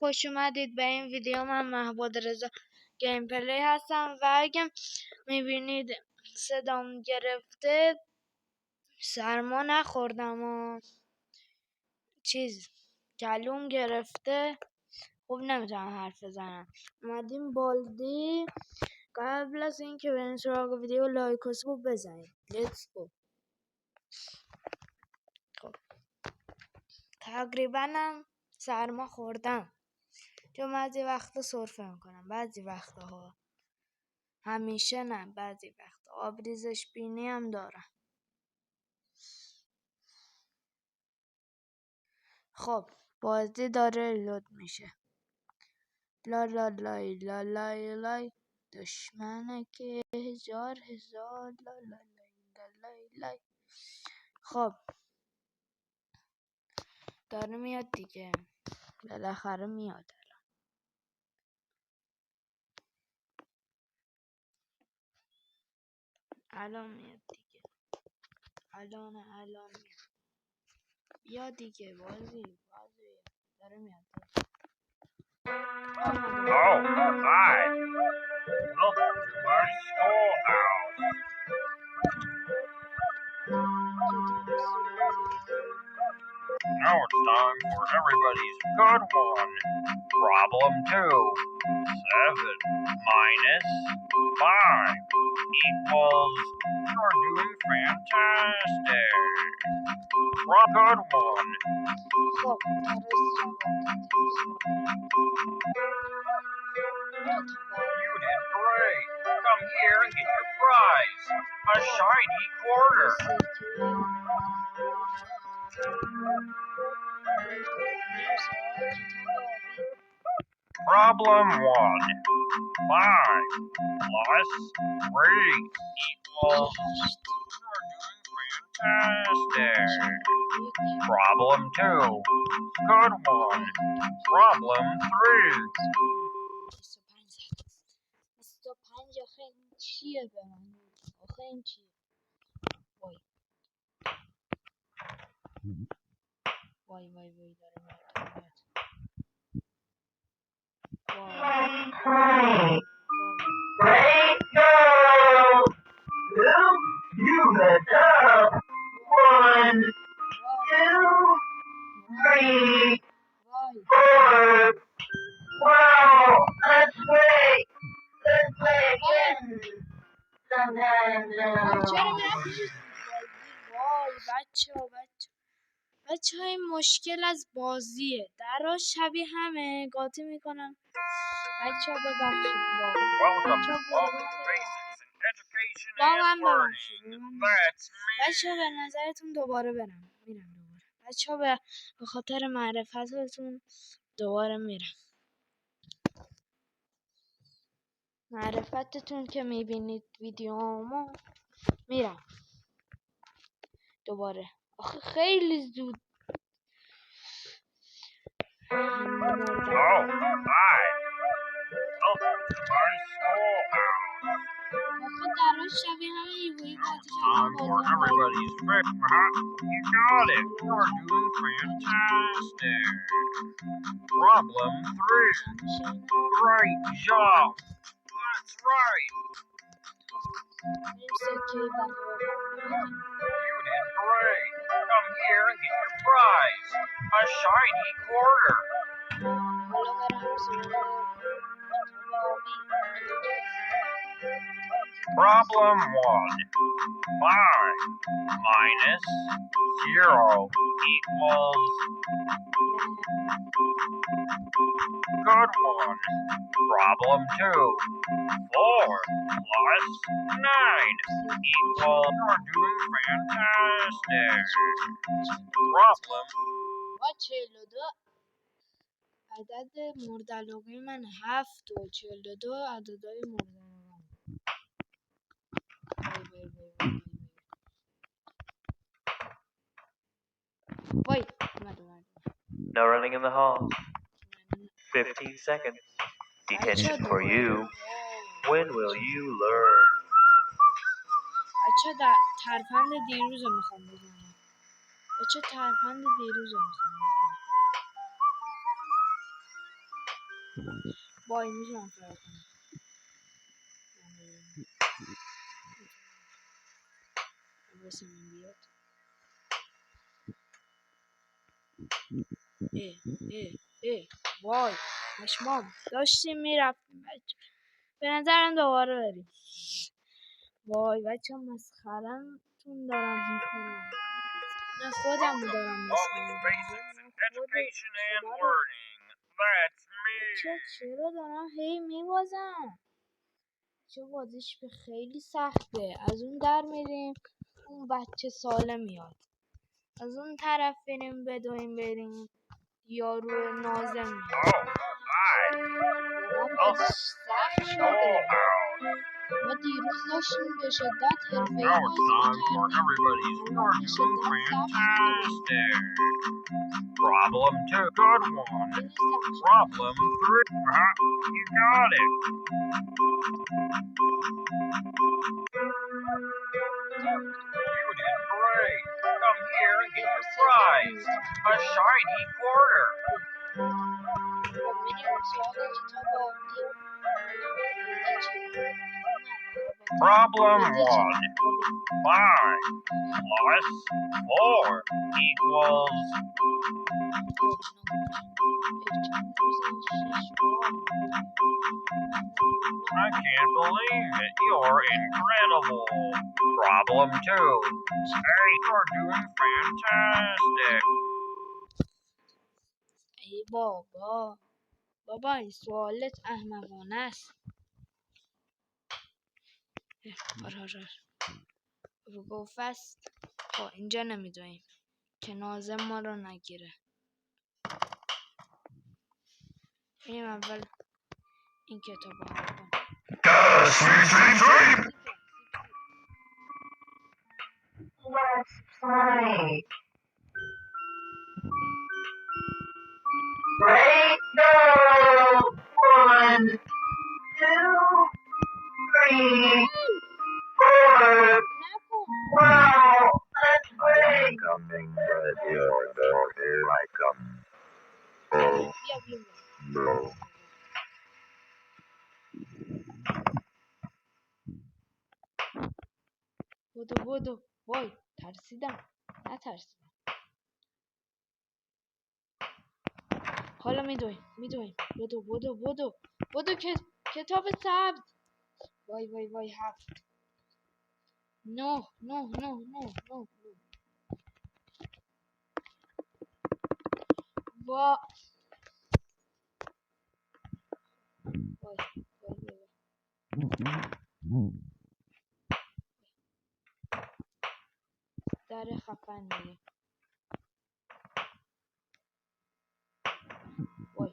خوش اومدید به این ویدیو. من محبود رضا گیم پلی هستم و اگه میبینید صدام گرفته سرما نخوردم و گلوم گرفته، خوب نمیتونم حرف بزنم. اومدیم بالدی. قبل از اینکه بریم سراغ ویدیو لایک و ساب بزنید. لیتس گو. خب تقریبا سرما خوردم چون بعضی وقتا سرفه میکنم، بعضی وقتا ها، همیشه نه، بعضی وقتا آبریزش بینی هم دارم. خب بازی داره لود میشه. لا لا لای لا لای لای دشمنه که هزار لا لا لای لای. خب داره میاد دیگه، بالاخره میاد. الان میاد دیگه، الان میاد. بیا دیگه بازی داره میاد. Oh, hi. Welcome to my schoolhouse. Now it's time for everybody's good one. Problem 2. 7 minus 5 equals... You're doing fantastic. Good one. خب You did great. Come here and get your prize. A shiny quarter. Problem 1. 5 plus 3 equals... You're doing fantastic. Problem 2. Good one. Problem 3. 25 آخه این چیه به من؟ آخه این چیه؟ وای داره میاد. Great job! Well, you messed up. 1, 2, 3, 4. Wow, that's great. Let's play again. Sometimes, چرا میرم پیش وای بچه های مشکل از بازیه. درها شبیه همه قاطی میکنم. بچه ها ببخشید. Welcome to Walden Basics in Education and Learning. That's me. بچه ها به نظرتون دوباره میرم دوباره. بچه ها به خاطر معرفتتون دوباره میرم. معرفتتون که میبینید ویدیومو میرم دوباره. آخه خیلی زود. Oh, hi. Welcome to my schoolhouse. آخه درها شبیه همه ایوهی قاطی Time for everybody's favorite. You got it. You're doing fantastic. Problem 3. Great job. That's right. You did great. Come here and get your prize. A shiny quarter. Problem 1. 5 minus 0 equals... Good one. Problem 2. 4 plus 9 equals... You're doing fantastic. Problem... با 42 عدد مورد علاقه من 7 و 42 عددهای مورد علاقه من. وای اومد. No running in the halls. 15 seconds. Detention for you. When will you learn? بچه ترفند دیروز میخوام بزنم. وای میتونم فرار کنم. واسه من بیاد. وای پشمام داشتیم میرفتیم بچه. به نظرم دوباره بریم. وای بچه مسخرمتون دارم میکنم. نه خودم دارم Public مسخره basics in میکنم. education and learning. That's me. چرا دارم هی میبازم. چه بازیش به خیلی سخته. از اون در میریم اون بچه ساله میاد. از اون طرف بریم بدویم بریم یارو نازم میاد. Oh, بازیش سخت شده. ما دیروز داشتیم به شدت حرفه‌ای now it's بازی time for میکردیم. everybody's. You الان are به doing شدت سخت شده. fantastic. Problem 2. Good one. خیلی سخت شده. Problem 3. You got it. You did great. Come here and get your prize. A shiny quarter. Problem 1. 5 plus 4 equals. I can't believe it. You're incredible. Problem 2. Hey, you're doing fantastic. ای بابا این سوالت احمقانه است. آره رو گفت است. خب اینجا نمیدونیم که نازم ما رو نگیره. بریم اول این کتاب رو حل کنیم. Let's play. Ready, go! 1, 2, 3, 4. نکن. Wow, let's play. Coming, but you're there, here I come. Oh, بیا no. بدو وای ترسیدم. نترسیدم. حالا میدویم بدو کتاب سبز. وای 7 نه وا وای در خفن میگه. وای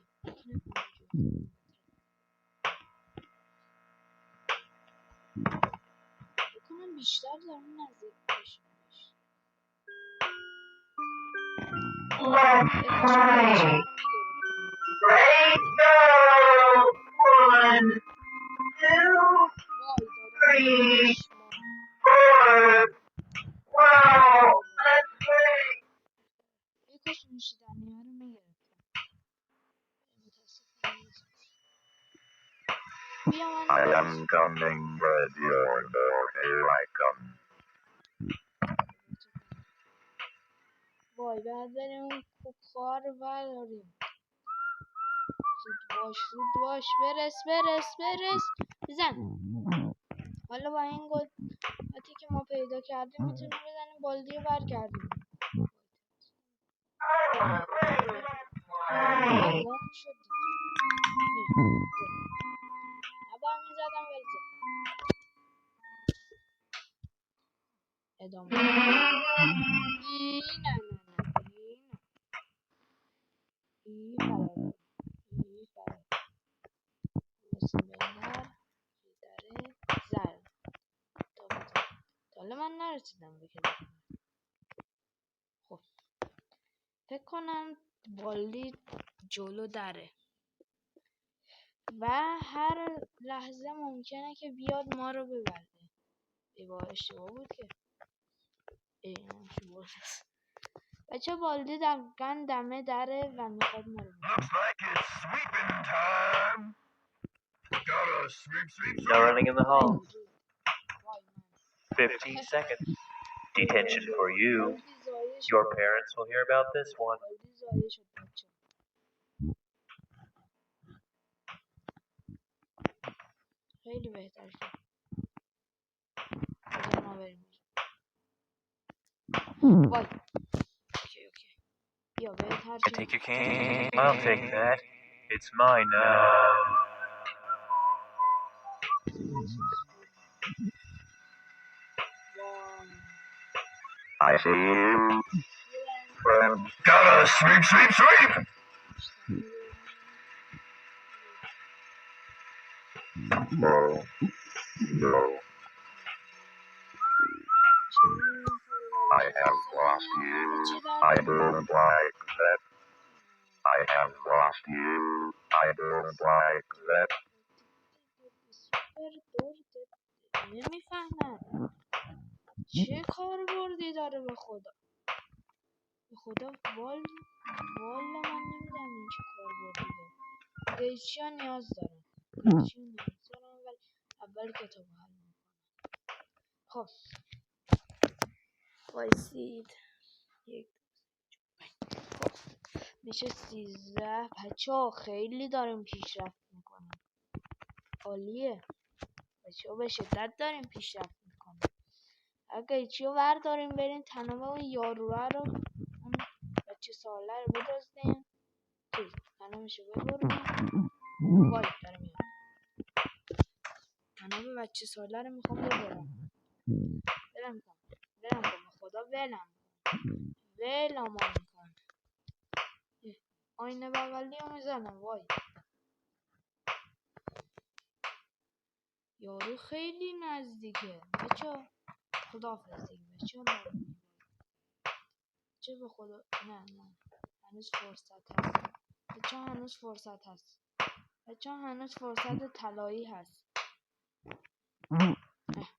بکنم بیشتر دارم نزدیک بشیم. Let's play. Ready, go! 1, 2, 3, 4. Wow, let's play. کاش نوشیدنی ها رو میگرفتم. I am coming, but you're there, here I come. وای بعد بریم اون کوکار رو برداریم. زود باش برس بزن. حالا با این قدرتی که ما پیدا کردیم میتونیم بزنیم بالدی رو برگردیم. گم شد نباید میزدم ولی زدم. ادامه حالا من نرسیدم به کتاب. خب فکر کنم بالدی جلو دره و هر لحظه ممکنه که بیاد ما رو ببره. اشتباه بود که بچه بالدی دقیقا دمه دره و میخواد ما رو ببره. Looks like it's sweeping time. sweep, sweep, No running in the hall. وای 15 seconds. Detention for you. خیلی ضایع شد. Your parents will hear about this one. خیلی ضایع شد بچه. خیلی بهتر شد. بذار ما بریم. وای. اوکی. بیا بهتر I شد. take your cane. I'll take that. It's mine now. I see you, friend. Gotta sweep, sweep, sweep! No, no. I have lost you. I don't like that. I have lost you. I don't like that. نمیفهمم چه کار بردی داره به خدا والا من نمیدونم این چه کار بردی داره قیچی ها نیاز دارم ولی اول کتاب حل میکنم خب وایسید خب میشه 13 بچه ها خیلی داریم پیشرفت میکنیم عالیه بچه ها به شدت داریم پیشرفت میکنیم اگه چیو برداریم بریم تناب اون یاروه رو اون بچه ساله رو بدزدیم تنابشو ببریم وای داره میاد تناب بچه ساله رو میخوام ببرم ولم کن به خدا ولم کن آینه بغلی رو میزنم وای یارو خیلی نزدیکه بچه خداحافظ دیگه بچه به خدا نه هنوز فرصت طلایی هست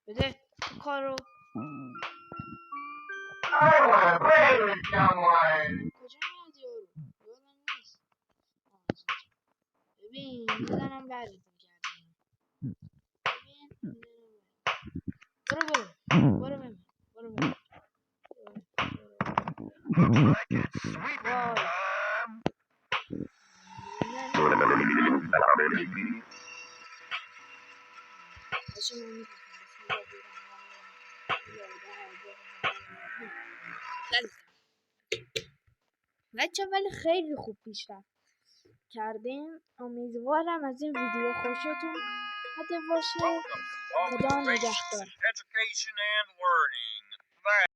بده کارو I want to play with someone. کجا میاد یارو نیست ببین میزنم برات میگردم ببین برو ببین وای بچه ولی خیلی خوب پیشرفت کردیم امیدوارم از این ویدیو خوشتون اومده باشه خدا نگهدار Education and learning.